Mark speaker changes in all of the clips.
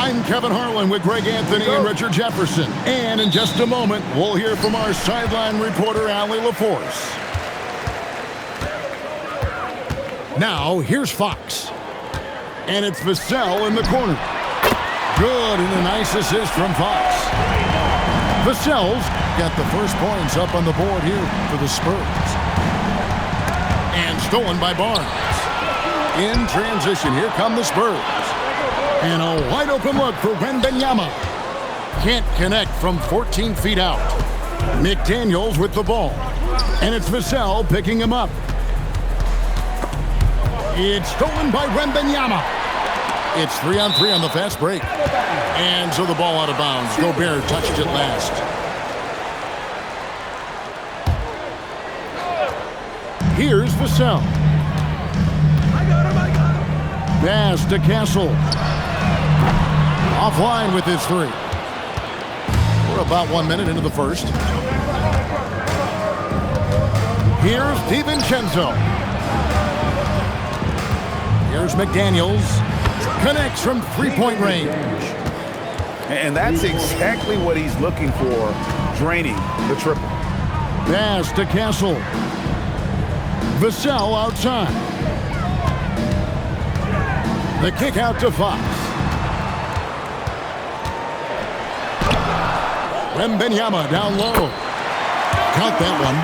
Speaker 1: I'm Kevin Harlan with Greg Anthony and Richard Jefferson. And in just a moment, we'll hear from our sideline reporter, Allie LaForce. Now, here's Fox. And it's Vassell in the corner. Good, and a nice assist from Fox. Vassell's got the first points up on the board here for the Spurs. And stolen by Barnes. In transition, here come the Spurs. And a wide open look for Wembanyama. Can't connect from 14 feet out. McDaniels with the ball. And it's Vassell picking him up. It's stolen by Wembanyama. It's 3-on-3 on the fast break. And so the ball out of bounds. Gobert touched it last. Here's Vassell. Pass to Castle. Offline with his three. We're about 1 minute into the first. Here's DiVincenzo. Here's McDaniels. Connects from three-point range.
Speaker 2: And that's exactly what he's looking for, draining the triple.
Speaker 1: Pass to Castle. Vassell outside. The kick out to Fox. Wembanyama down low. Count that one.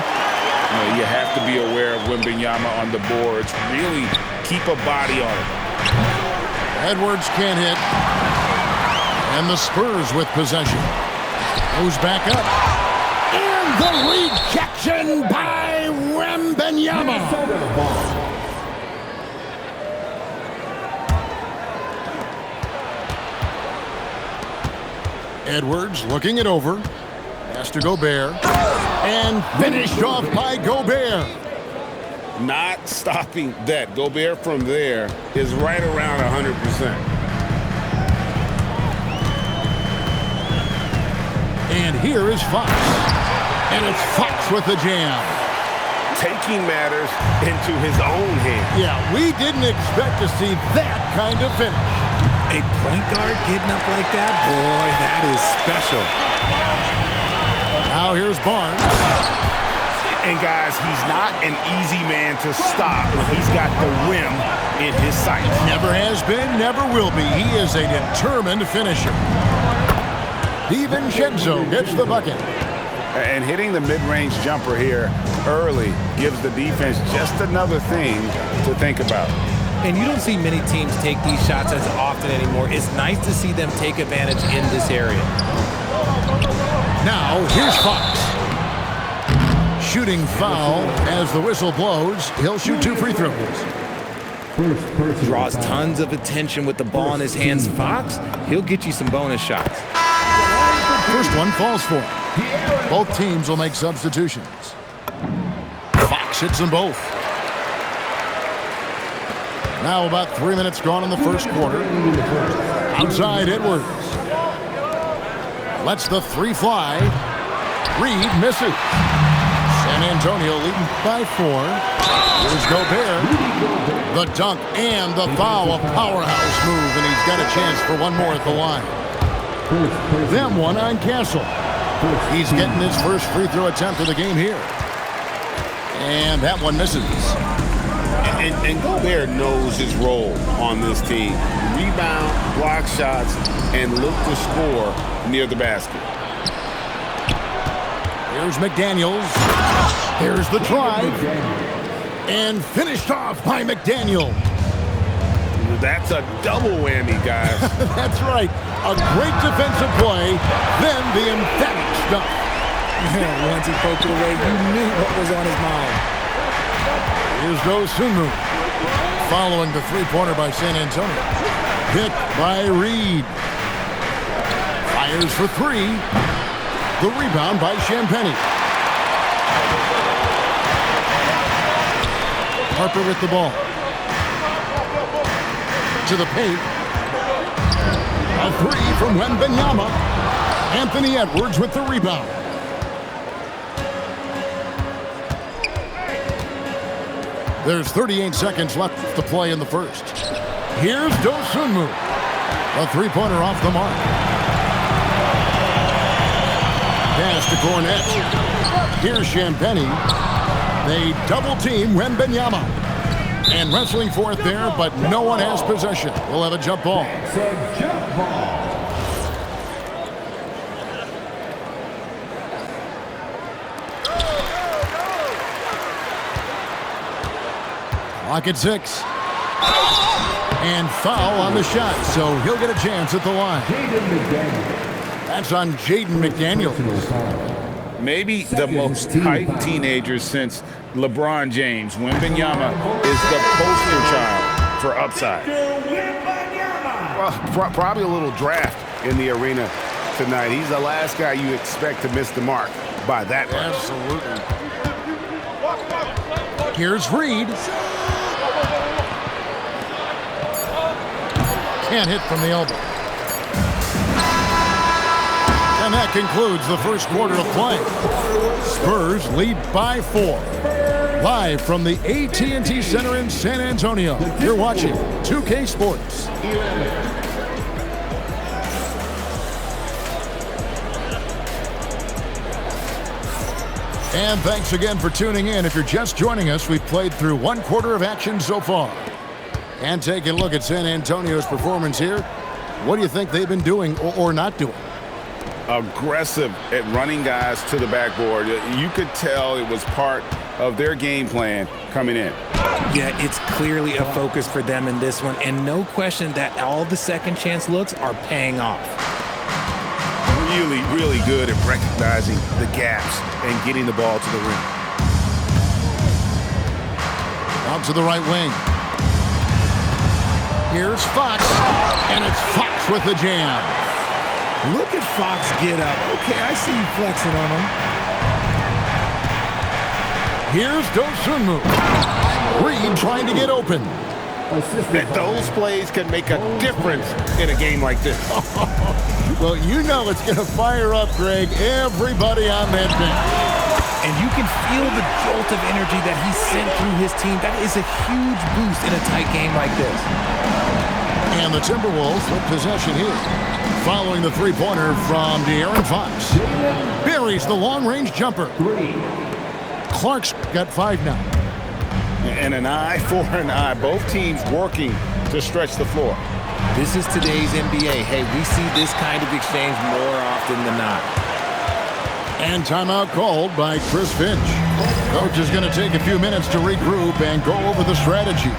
Speaker 2: You have to be aware of Wembanyama on the boards. Really keep a body on it.
Speaker 1: Edwards can't hit. And the Spurs with possession. Goes back up. And the rejection by Wembanyama. Edwards looking it over. Pass to Gobert. And finished off by Gobert.
Speaker 2: Not stopping that. Gobert from there is right around 100%.
Speaker 1: And here is Fox. And it's Fox with the jam.
Speaker 2: Taking matters into his own hands.
Speaker 1: Yeah, we didn't expect to see that kind of finish.
Speaker 3: A point guard getting up like that? Boy, that is special.
Speaker 1: Now here's Barnes.
Speaker 2: And guys, he's not an easy man to stop when he's got the rim in his sights.
Speaker 1: Never has been, never will be. He is a determined finisher. DiVincenzo gets the bucket.
Speaker 2: And hitting the mid-range jumper here early gives the defense just another thing to think about.
Speaker 3: And you don't see many teams take these shots as often anymore. It's nice to see them take advantage in this area.
Speaker 1: Now, here's Fox. Shooting foul as the whistle blows. He'll shoot 2 free throws.
Speaker 3: Draws tons of attention with the ball in his hands. Fox, he'll get you some bonus shots.
Speaker 1: First one falls for him. Both teams will make substitutions. Fox hits them both. Now about 3 minutes gone in the first quarter. Outside Edwards. Lets the three fly. Reed misses. San Antonio leading by 4. Here's Gobert. The dunk and the foul. A powerhouse move, and he's got a chance for one more at the line. Them one on Castle. He's getting his first free throw attempt of the game here. And that one misses.
Speaker 2: And Gobert knows his role on this team. Rebound, block shots, and look to score near the basket.
Speaker 1: Here's McDaniels. Here's the drive. And finished off by McDaniel.
Speaker 2: That's a double whammy, guys.
Speaker 1: That's right. A great defensive play, then the emphatic stuff.
Speaker 3: Once he poked it away, you knew what was on his mind.
Speaker 1: Here's Dosunmu. Following the three-pointer by San Antonio. Hit by Reed. Fires for 3. The rebound by Champagnie. Harper with the ball. To the paint. A 3 from Wembanyama. Anthony Edwards with the rebound. There's 38 seconds left to play in the first. Here's Dosunmu. A three-pointer off the mark. Pass to Cornette. Here's Champagny. They double-team Wembanyama. And wrestling for it there, but no one has possession. We'll have a jump ball. Clock at 6. And foul on the shot, so he'll get a chance at the line. That's on Jaden McDaniels.
Speaker 2: Maybe the most hyped teenager since LeBron James. Wembanyama is the poster child for upside. Well, probably a little draft in the arena tonight. He's the last guy you expect to miss the mark by that much.
Speaker 1: Absolutely. Here's Reed. Can't hit from the elbow. And that concludes the first quarter of play. Spurs lead by 4. Live from the AT&T Center in San Antonio, you're watching 2K Sports. And thanks again for tuning in. If you're just joining us, we've played through one quarter of action so far. And taking a look at San Antonio's performance here, what do you think they've been doing or not doing?
Speaker 2: Aggressive at running guys to the backboard. You could tell it was part of their game plan coming in.
Speaker 3: Yeah, it's clearly a focus for them in this one, and no question that all the second chance looks are paying off.
Speaker 2: Really, really good at recognizing the gaps and getting the ball to the rim.
Speaker 1: Out to the right wing. Here's Fox, and it's Fox with the jam.
Speaker 3: Look at Fox get up. Okay, I see you flexing on him.
Speaker 1: Here's Dosunmu. Reed trying to get open.
Speaker 2: That those plays can make a difference in a game like this.
Speaker 1: Well, you know it's going to fire up, Greg, everybody on that bench.
Speaker 3: And you can feel the jolt of energy that he sent through his team. That is a huge boost in a tight game like this.
Speaker 1: And the Timberwolves with possession here. Following the three-pointer from De'Aaron Fox. Buries the long-range jumper. Clark's got 5 now.
Speaker 2: And an eye for an eye. Both teams working to stretch the floor.
Speaker 3: This is today's NBA. Hey, we see this kind of exchange more often than not.
Speaker 1: And timeout called by Chris Finch. Coach is going to take a few minutes to regroup and go over the strategy.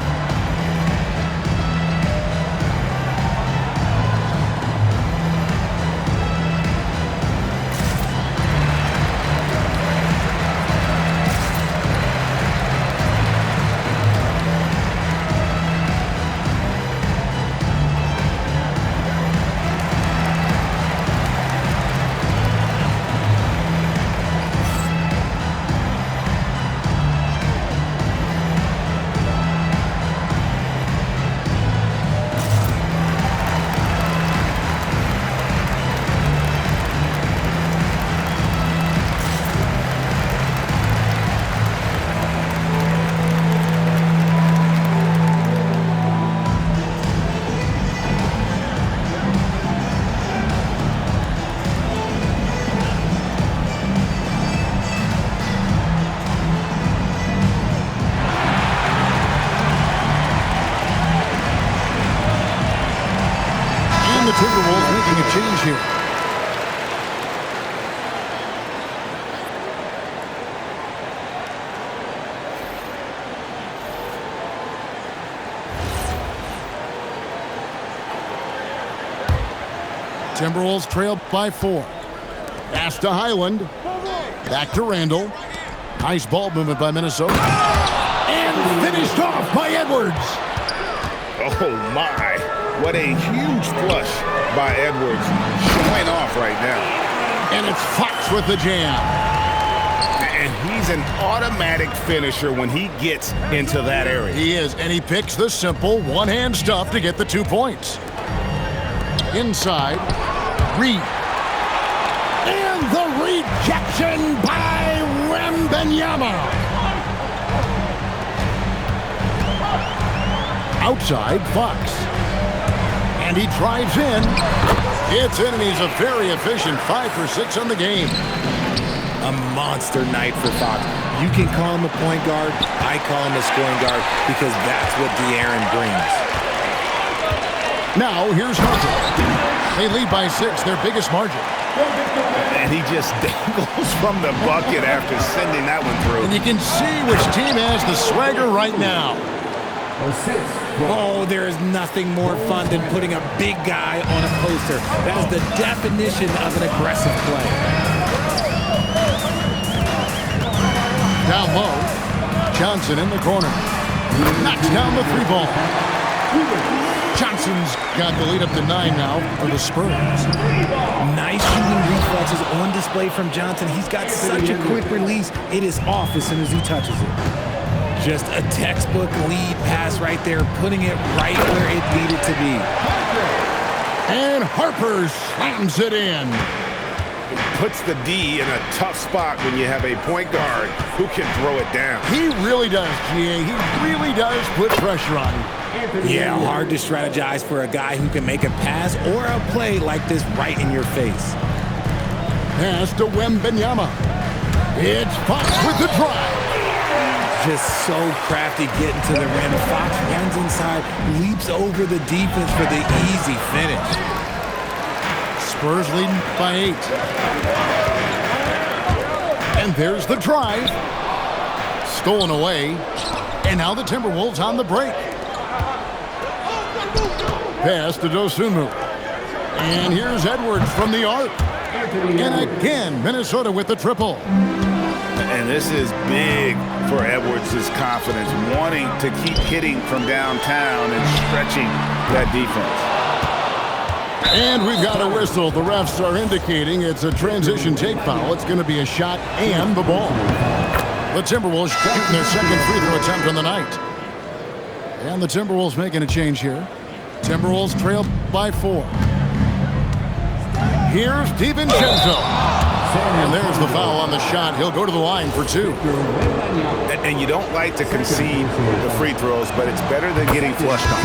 Speaker 1: The Timberwolves making a change here. Timberwolves trailed by 4. Pass to Highland. Back to Randall. Nice ball movement by Minnesota. And finished off by Edwards.
Speaker 2: Oh, my. What a huge flush by Edwards. Showing off right now.
Speaker 1: And it's Fox with the jam.
Speaker 2: And he's an automatic finisher when he gets into that area.
Speaker 1: He is, and he picks the simple one-hand stuff to get the 2 points. Inside, Reed. And the rejection by Wembanyama. Outside, Fox. And he drives in. It's in, and he's a very efficient 5 for 6 on the game.
Speaker 3: A monster night for Fox. You can call him a point guard. I call him a scoring guard because that's what De'Aaron brings.
Speaker 1: Now, here's Hunter. They lead by 6, their biggest margin.
Speaker 2: And he just dangles from the bucket after sending that one through.
Speaker 1: And you can see which team has the swagger right now.
Speaker 3: Oh, there is nothing more fun than putting a big guy on a poster. That is the definition of an aggressive play.
Speaker 1: Down low, Johnson in the corner. Knocks down the 3 ball. Johnson's got the lead up to 9 now for the Spurs.
Speaker 3: Nice shooting reflexes on display from Johnson. He's got such a quick release. It is off as soon as he touches it. Just a textbook lead pass right there, putting it right where it needed to be.
Speaker 1: And Harper slams it in.
Speaker 2: Puts the D in a tough spot when you have a point guard who can throw it down.
Speaker 1: He really does, GA. He really does put pressure on him.
Speaker 3: Yeah, hard to strategize for a guy who can make a pass or a play like this right in your face.
Speaker 1: Pass to Wembanyama. It's Fox with the drive.
Speaker 3: Just so crafty getting to the rim. Fox runs inside, leaps over the defense for the easy finish.
Speaker 1: Spurs leading by 8. And there's the drive. Stolen away. And now the Timberwolves on the break. Pass to Dosunmu. And here's Edwards from the arc. And again, Minnesota with the triple.
Speaker 2: And this is big for Edwards' confidence, wanting to keep hitting from downtown and stretching that defense.
Speaker 1: And we've got a whistle. The refs are indicating it's a transition take foul. It's going to be a shot and the ball. The Timberwolves shooting their second free throw attempt on the night. And the Timberwolves making a change here. Timberwolves trail by 4. Here's DiVincenzo. And there's the foul on the shot. He'll go to the line for 2.
Speaker 2: And you don't like to concede the free throws, but it's better than getting flushed on.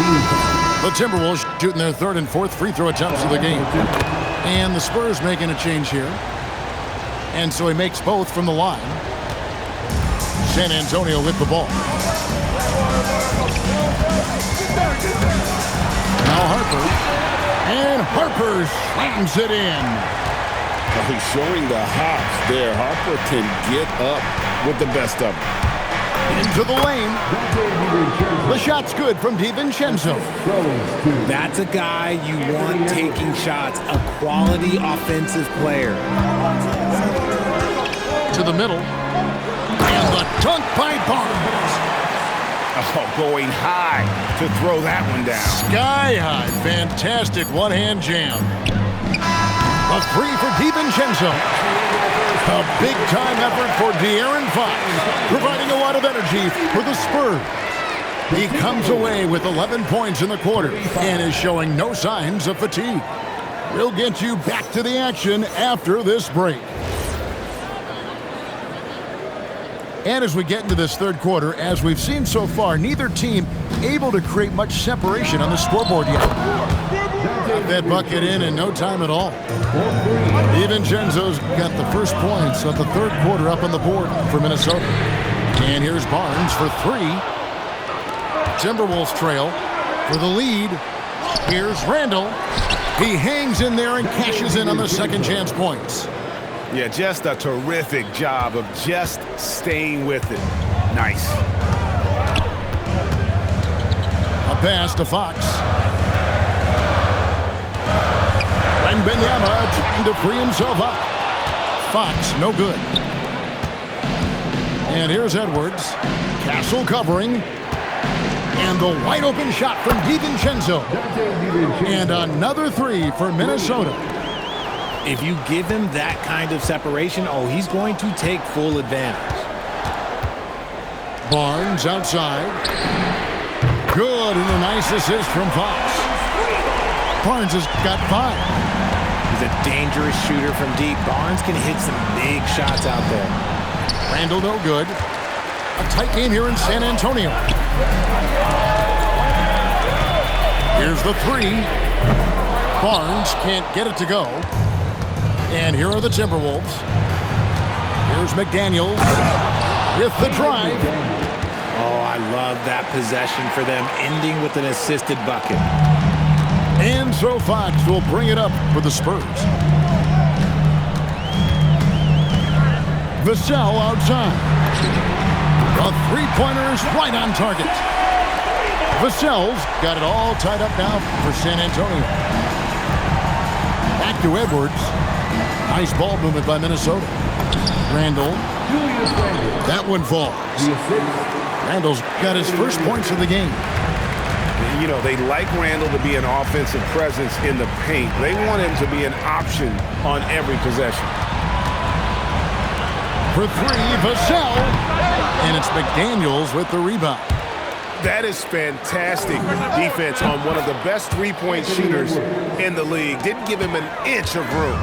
Speaker 1: The Timberwolves shooting their 3rd and 4th free throw attempts of the game. And the Spurs making a change here. And so he makes both from the line. San Antonio with the ball. Now Harper. And Harper slams it in.
Speaker 2: Well, he's showing the hops there. Harper can get up with the best of them.
Speaker 1: Into the lane. The shot's good from DiVincenzo.
Speaker 3: That's a guy you want taking shots, a quality offensive player.
Speaker 1: To the middle. And the dunk by Barnes.
Speaker 2: Oh, going high to throw that one down.
Speaker 1: Sky high. Fantastic one-hand jam. A 3 for DiVincenzo. A big-time effort for De'Aaron Fox, providing a lot of energy for the Spurs. He comes away with 11 points in the quarter and is showing no signs of fatigue. We'll get you back to the action after this break. And as we get into this 3rd quarter, as we've seen so far, neither team able to create much separation on the scoreboard yet. Got that bucket in no time at all. DiVincenzo's got the first points of the 3rd quarter up on the board for Minnesota. And here's Barnes for 3. Timberwolves trail for the lead. Here's Randall. He hangs in there and cashes in on the second chance points.
Speaker 2: Yeah, just a terrific job of just staying with it. Nice.
Speaker 1: A pass to Fox. Wembanyama trying to free himself up. Fox, no good. And here's Edwards. Castle covering. And the wide open shot from DiVincenzo. And another 3 for Minnesota.
Speaker 3: If you give him that kind of separation, oh, he's going to take full advantage.
Speaker 1: Barnes outside. Good, and a nice assist from Fox. Barnes has got 5.
Speaker 3: He's a dangerous shooter from deep. Barnes can hit some big shots out there.
Speaker 1: Randall no good. A tight game here in San Antonio. Here's the 3. Barnes can't get it to go. And here are the Timberwolves. Here's McDaniels with the drive.
Speaker 3: Oh, I love that possession for them, ending with an assisted bucket.
Speaker 1: And so Fox will bring it up for the Spurs. Vassell outside. A three-pointer is right on target. Vassell's got it all tied up now for San Antonio. Back to Edwards. Nice ball movement by Minnesota. Randle. That one falls. Randle's got his first points of the game.
Speaker 2: You know, they like Randle to be an offensive presence in the paint. They want him to be an option on every possession.
Speaker 1: For three, Vassell. And it's McDaniels with the rebound.
Speaker 2: That is fantastic defense on one of the best three-point shooters in the league. Didn't give him an inch of room.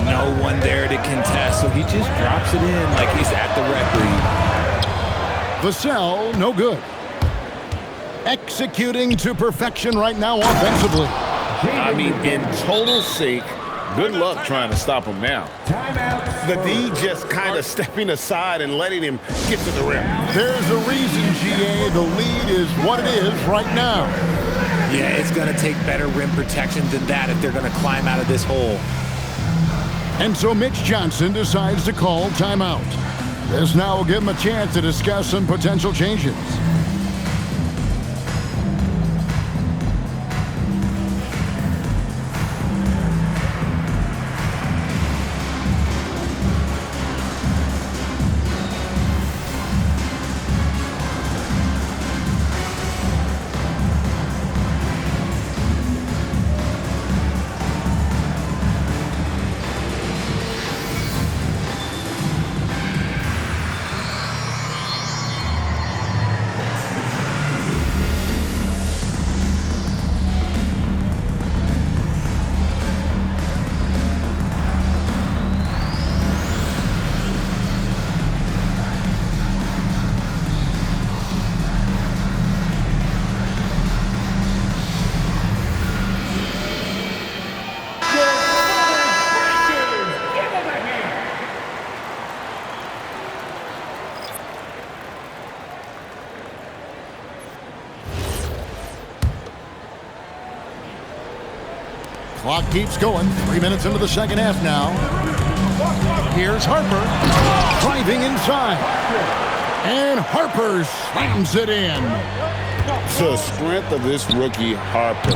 Speaker 3: No one there to contest, so he just drops it in like he's at the rec league.
Speaker 1: Vassell, no good. Executing to perfection right now offensively.
Speaker 2: I mean, in total sync. Good luck trying to stop him now. The D just kind of stepping aside and letting him get to the rim.
Speaker 1: There's a reason, GA. The lead is what it is right now.
Speaker 3: Yeah, it's going to take better rim protection than that if they're going to climb out of this hole.
Speaker 1: And so Mitch Johnson decides to call timeout. This now will give him a chance to discuss some potential changes. Clock keeps going. 3 minutes into the second half now. Here's Harper driving inside. And Harper slams it in.
Speaker 2: The strength of this rookie, Harper,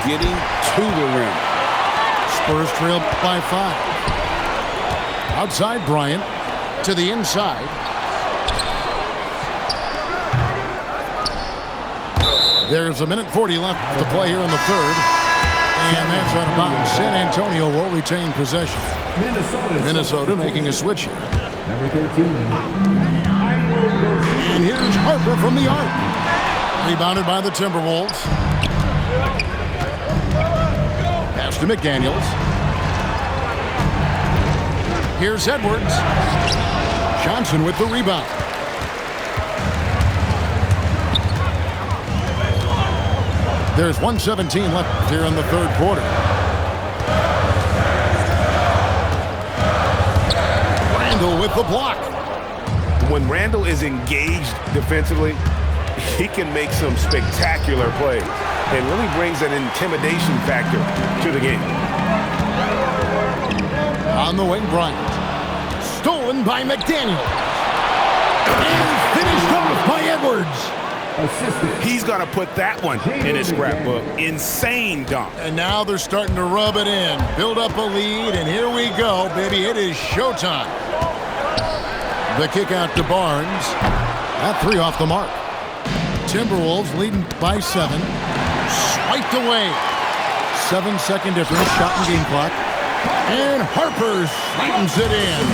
Speaker 2: getting to the rim.
Speaker 1: Spurs trail by 5. Outside Bryant to the inside. There's a minute 40 left to play here in the third. And that's out of bounds. San Antonio will retain possession. Minnesota making a switch here.
Speaker 4: Number 13.
Speaker 1: And here's Harper from the arc. Rebounded by the Timberwolves. Pass to McDaniels. Here's Edwards. Johnson with the rebound. There's 1:17 left here in the third quarter. Randle with the block.
Speaker 2: When Randle is engaged defensively, he can make some spectacular plays and really brings an intimidation factor to the game.
Speaker 1: On the wing, Bryant. Stolen by McDaniel. And finished off by Edwards.
Speaker 2: He's going to put that one in his scrapbook. Insane dunk.
Speaker 1: And now they're starting to rub it in. Build up a lead, and here we go, baby. It is showtime. The kick out to Barnes. That three off the mark. Timberwolves leading by 7. Swiped away. 7-second difference, shot and game clock. And Harper slams it in.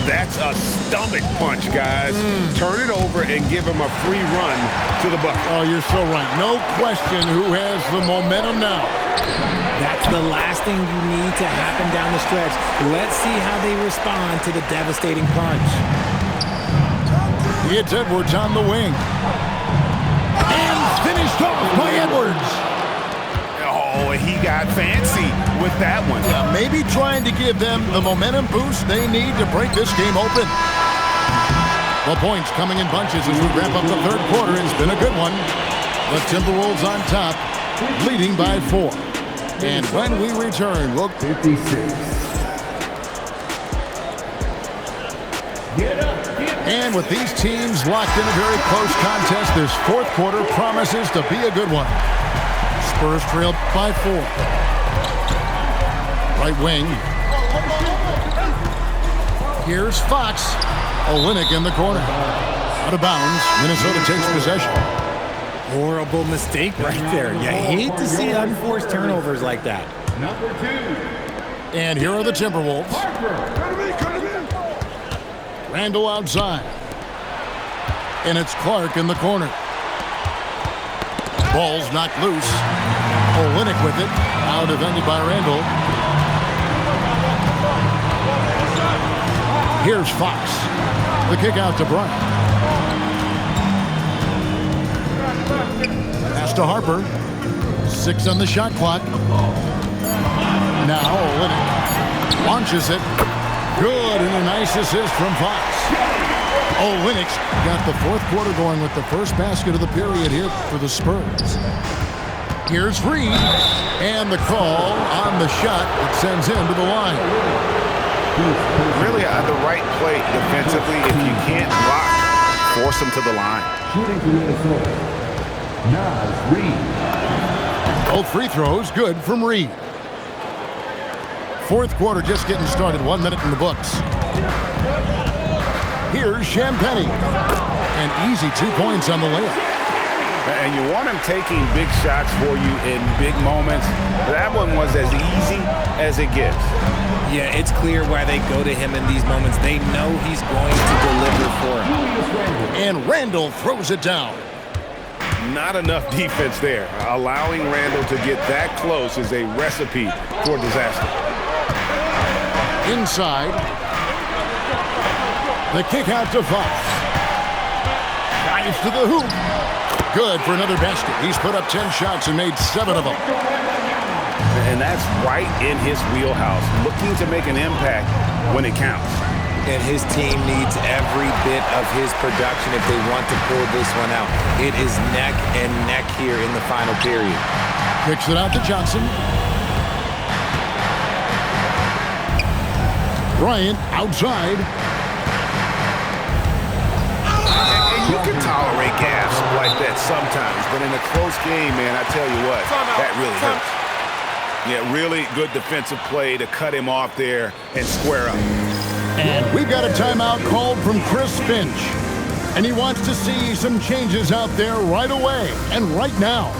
Speaker 2: That's a stomach punch, guys. Turn it over and give him a free run to the bucket.
Speaker 1: Oh, you're so right. No question who has the momentum now.
Speaker 3: That's the last thing you need to happen down the stretch. Let's see how they respond to the devastating punch.
Speaker 1: It's Edwards on the wing. And finished off by Edwards.
Speaker 2: Oh, and he got fancy with that one.
Speaker 1: Yeah, maybe trying to give them the momentum boost they need to break this game open. The points coming in bunches as we wrap up the third quarter. It's been a good one. The Timberwolves on top, leading by 4. And when we return, we'll...
Speaker 4: 56.
Speaker 1: And with these teams locked in a very close contest, this fourth quarter promises to be a good one. Spurs trailed by 4. Right wing. Here's Fox. Olynyk in the corner. Out of bounds. Minnesota takes possession.
Speaker 3: Horrible mistake right there. You hate to see unforced turnovers like that.
Speaker 4: Number 2.
Speaker 1: And here are the Timberwolves. Randall outside. And it's Clark in the corner. Ball's knocked loose. Olynyk with it. Now defended by Randall. Here's Fox. The kick out to Bryant. Pass to Harper. 6 on the shot clock. Now Olynyk launches it. Good, and a nice assist from Fox. Olynyk's got the fourth quarter going with the first basket of the period here for the Spurs. Here's Reed, and the call on the shot that sends him to the line.
Speaker 2: Really at the right play defensively. If you can't block, force him to the line.
Speaker 4: Shooting for Minnesota. Naz Reid.
Speaker 1: Both free throws good from Reed. Fourth quarter just getting started. 1 minute in the books. Here's Champagnie. And easy 2 points on the layup.
Speaker 2: And you want him taking big shots for you in big moments. That one was as easy as it gets.
Speaker 3: Yeah, it's clear why they go to him in these moments. They know he's going to deliver for him.
Speaker 1: And Randall throws it down.
Speaker 2: Not enough defense there. Allowing Randall to get that close is a recipe for disaster.
Speaker 1: Inside. The kick out to Fox. Drives to the hoop. Good for another basket. He's put up 10 shots and made 7 of them.
Speaker 2: And that's right in his wheelhouse. Looking to make an impact when it counts.
Speaker 3: And his team needs every bit of his production if they want to pull this one out. It is neck and neck here in the final period.
Speaker 1: Kicks it out to Johnson. Bryant outside.
Speaker 2: And you can tolerate gas like that sometimes, but in a close game, man, I tell you what, that really hurts. Yeah, really good defensive play to cut him off there and square up.
Speaker 1: And we've got a timeout called from Chris Finch. And he wants to see some changes out there right away and right now.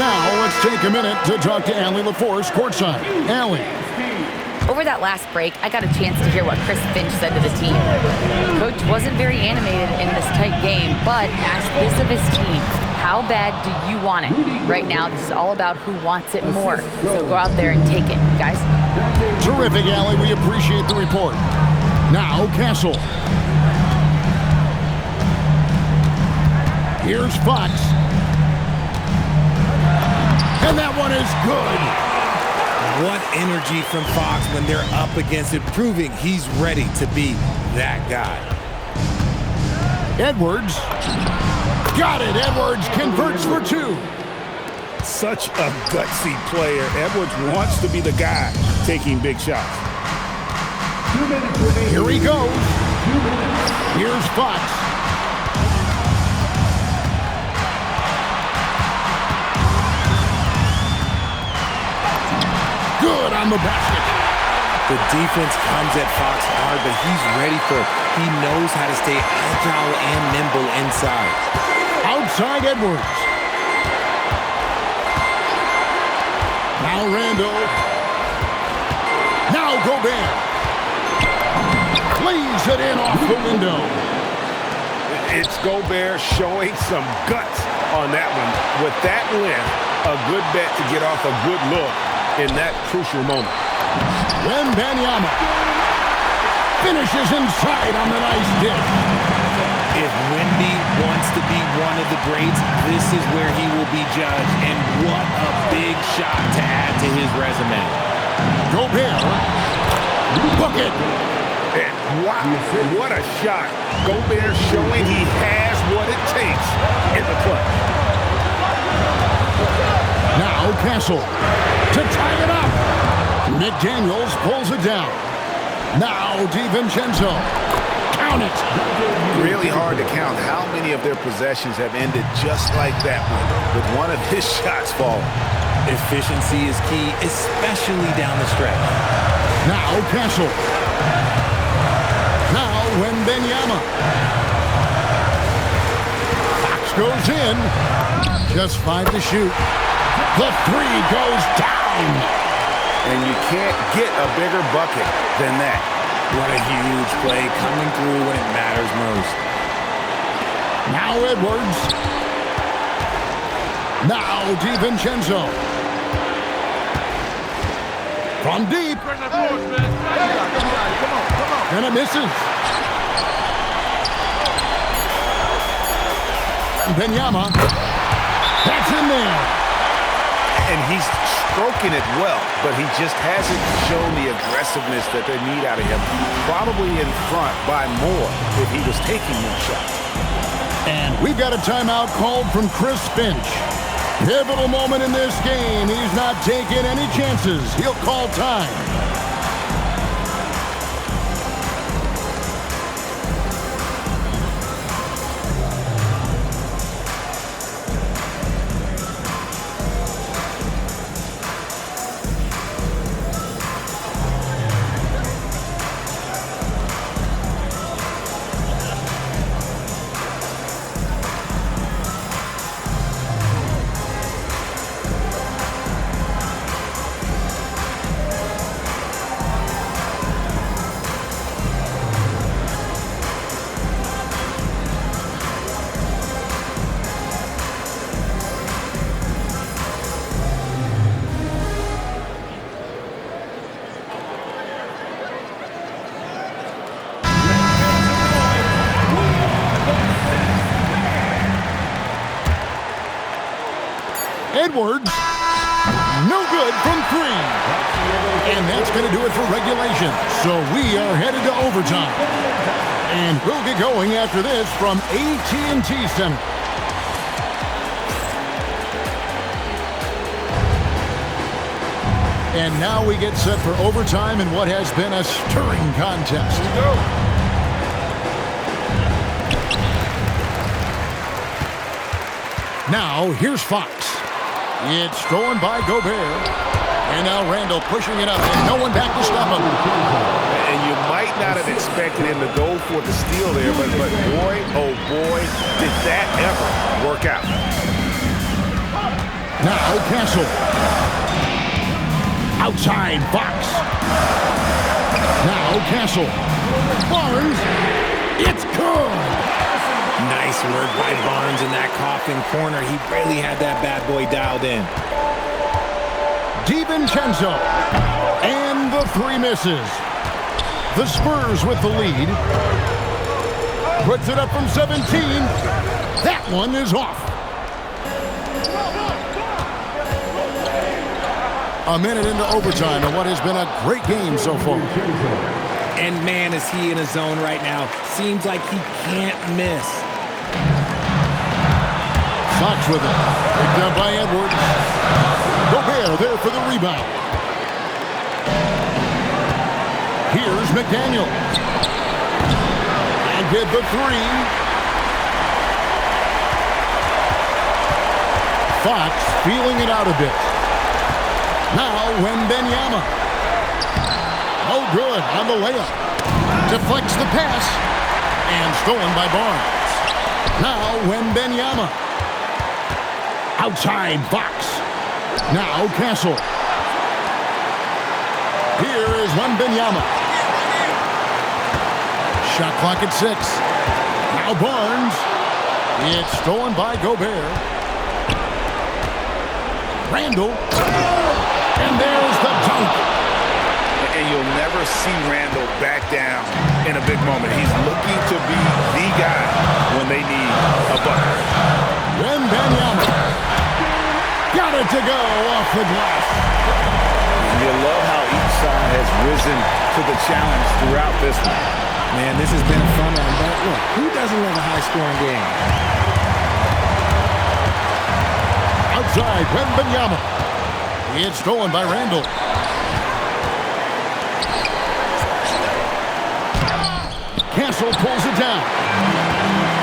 Speaker 1: Now let's take a minute to talk to Allie LaForce courtside. Allie.
Speaker 5: Over that last break, I got a chance to hear what Chris Finch said to the team. Coach wasn't very animated in this tight game, but asked this of his team: how bad do you want it? Right now, this is all about who wants it more. So go out there and take it, guys.
Speaker 1: Terrific, Allie. We appreciate the report. Now, Castle. Here's Fox. And that one is good.
Speaker 3: What energy from Fox when they're up against it, proving he's ready to be that guy.
Speaker 1: Edwards. Got it. Edwards converts for two.
Speaker 2: Such a gutsy player. Edwards wants to be the guy taking big shots.
Speaker 1: Here he goes. Here's Fox. Good on the basket.
Speaker 3: The defense comes at Fox hard, but he's ready for it. He knows how to stay agile and nimble inside.
Speaker 1: Outside Edwards. Now Randall. Now Gobert. Lays it in off the window.
Speaker 2: It's Gobert showing some guts on that one. With that length, a good bet to get off a good look in that crucial moment.
Speaker 1: Wembanyama finishes inside on the nice dish.
Speaker 3: If Wemby wants to be one of the greats, this is where he will be judged. And what a big shot to add to his resume.
Speaker 1: Gobert. Bucket.
Speaker 2: And wow, what a shot. Gobert showing he has what it takes in the clutch.
Speaker 1: Now Castle to tie it up. McDaniels pulls it down. Now DiVincenzo. Count it.
Speaker 2: Really hard to count how many of their possessions have ended just like that one, with one of his shots falling.
Speaker 3: Efficiency is key, especially down the stretch.
Speaker 1: Now Castle. Now Wembanyama. Fox goes in. Just 5 to shoot. The three goes down.
Speaker 2: And you can't get a bigger bucket than that.
Speaker 3: What a huge play coming through when it matters most.
Speaker 1: Now Edwards. Now DiVincenzo. From deep. And it misses. Wembanyama. That's in there.
Speaker 2: And he's stroking it well, but he just hasn't shown the aggressiveness that they need out of him. Probably in front by more if he was taking more shots.
Speaker 1: And we've got a timeout called from Chris Finch. Pivotal moment in this game. He's not taking any chances. He'll call time. Edwards, no good from three. And that's going to do it for regulation. So we are headed to overtime. And we'll get going after this from AT&T Center. And now we get set for overtime in what has been a stirring contest. Now, here's Fox. It's stolen by Gobert. And now Randall pushing it up, and no one back to stop him.
Speaker 2: And you might not have expected him to go for the steal there, but boy, oh boy, did that ever work out.
Speaker 1: Now Castle. Outside Fox. Now Castle. Barnes. It's good.
Speaker 3: Nice work by Barnes in that coffin corner. He really had that bad boy dialed in.
Speaker 1: DiVincenzo. And the three misses. The Spurs with the lead. Puts it up from 17. That one is off. A minute into overtime in what has been a great game so far.
Speaker 3: And man, is he in a zone right now. Seems like he can't miss.
Speaker 1: Fox with it. Picked up by Edwards. Gobert there for the rebound. Here's McDaniel. And hit the three. Fox feeling it out a bit. Now Wembanyama. Oh, good on the layup. Deflects the pass. And stolen by Barnes. Now Wembanyama. Outside Fox. Now Castle. Here is Wembanyama. Shot clock at 6. Now Barnes. It's stolen by Gobert. Randall. And there's the dunk.
Speaker 2: And you'll never see Randall back down in a big moment. He's looking to be the guy when they need a bucket.
Speaker 1: Wembanyama. Got it to go off the glass.
Speaker 2: You love how each side has risen to the challenge throughout this one.
Speaker 3: Man, this has been a fun one, but look, who doesn't love a high-scoring game?
Speaker 1: Outside, Wembanyama. It's stolen by Randall. Castle pulls it down.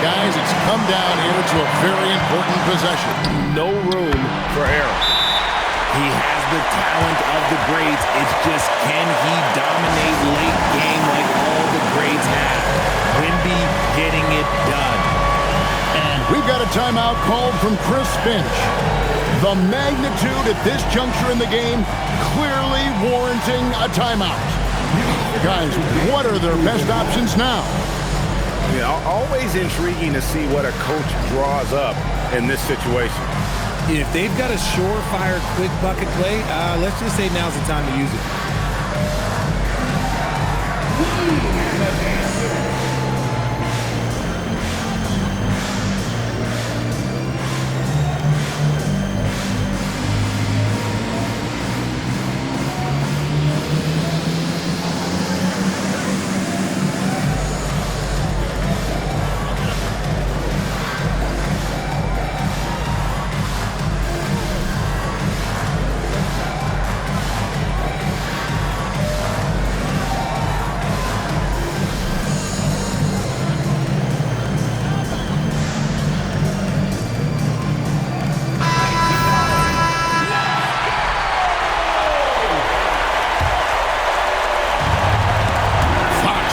Speaker 1: Guys, it's come down here to a very important possession.
Speaker 2: No room for error.
Speaker 3: He has the talent of the greats. It's just, can he dominate late game like all the greats have? Wemby getting it done.
Speaker 1: And we've got a timeout called from Chris Finch. The magnitude at this juncture in the game clearly warranting a timeout. Guys, what are their best options now?
Speaker 2: Yeah, always intriguing to see what a coach draws up in this situation.
Speaker 3: If they've got a surefire quick bucket play, let's just say now's the time to use it.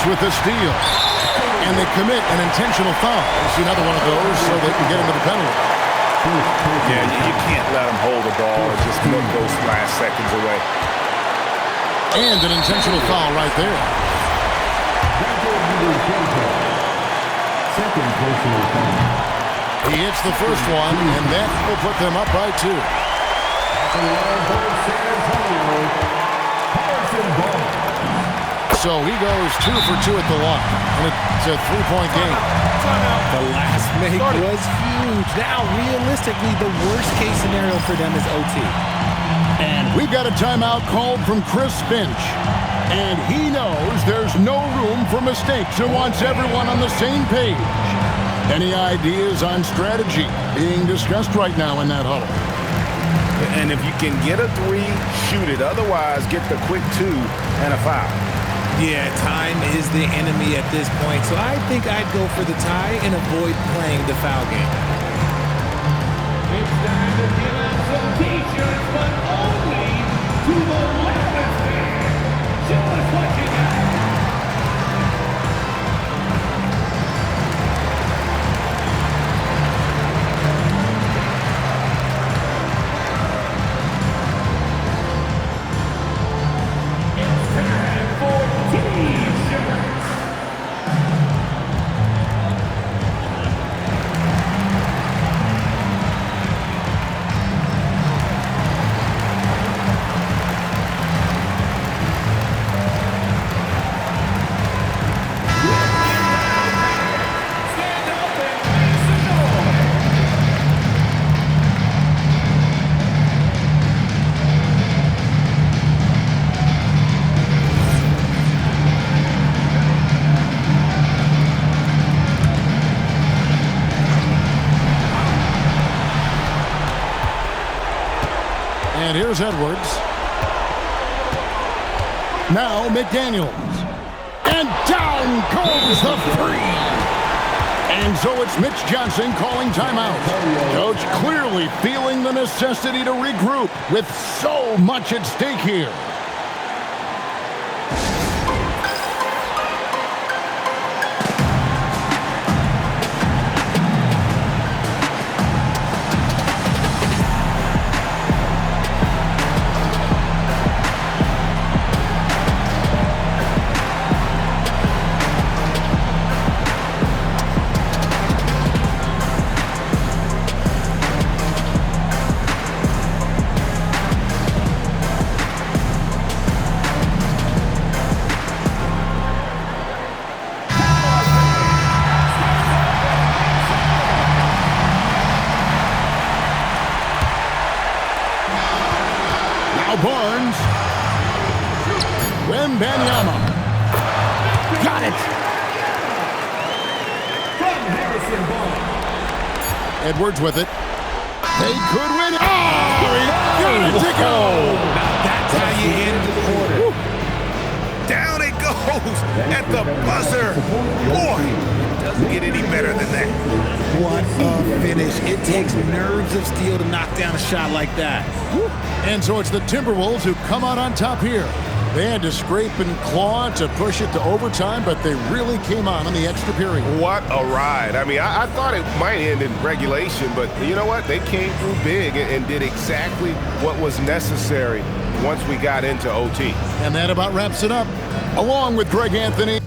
Speaker 1: with the steal. And they commit an intentional foul. You see another one of those so they can get into the penalty.
Speaker 2: Yeah, you can't let them hold the ball and just look those last seconds away.
Speaker 1: And an intentional foul right there.
Speaker 4: Second personal foul.
Speaker 1: He hits the first one, and that will put them up by 2. So he goes 2 for 2 at the line, and it's a 3-point game.
Speaker 3: The last make was huge. Now, realistically, the worst-case scenario for them is OT.
Speaker 1: And we've got a timeout called from Chris Finch. And he knows there's no room for mistakes and wants everyone on the same page. Any ideas on strategy being discussed right now in that huddle?
Speaker 2: And if you can get a 3, shoot it. Otherwise, get the quick 2 and a foul.
Speaker 3: Yeah, time is the enemy at this point, so I think I'd go for the tie and avoid playing the foul game.
Speaker 4: It's time to give out some t-shirts, but only to the Lakers fans. Show us what you got.
Speaker 1: And here's Edwards. Now McDaniels. And down goes the free. And so it's Mitch Johnson calling timeout. Coach clearly feeling the necessity to regroup with so much at stake here. Barnes. Wembanyama. Got it. Edwards with it. They could win it. Oh, he got it to go.
Speaker 3: That's how you end the quarter.
Speaker 2: Down it goes at the buzzer. Boy, it doesn't get any better than that.
Speaker 3: What a finish. It takes nerves of steel to knock down a shot like that.
Speaker 1: And so it's the Timberwolves who come out on top here. They had to scrape and claw to push it to overtime, but they really came on in the extra period.
Speaker 2: What a ride. I mean, I thought it might end in regulation, but you know what? They came through big and did exactly what was necessary once we got into OT.
Speaker 1: And that about wraps it up. Along with Greg Anthony.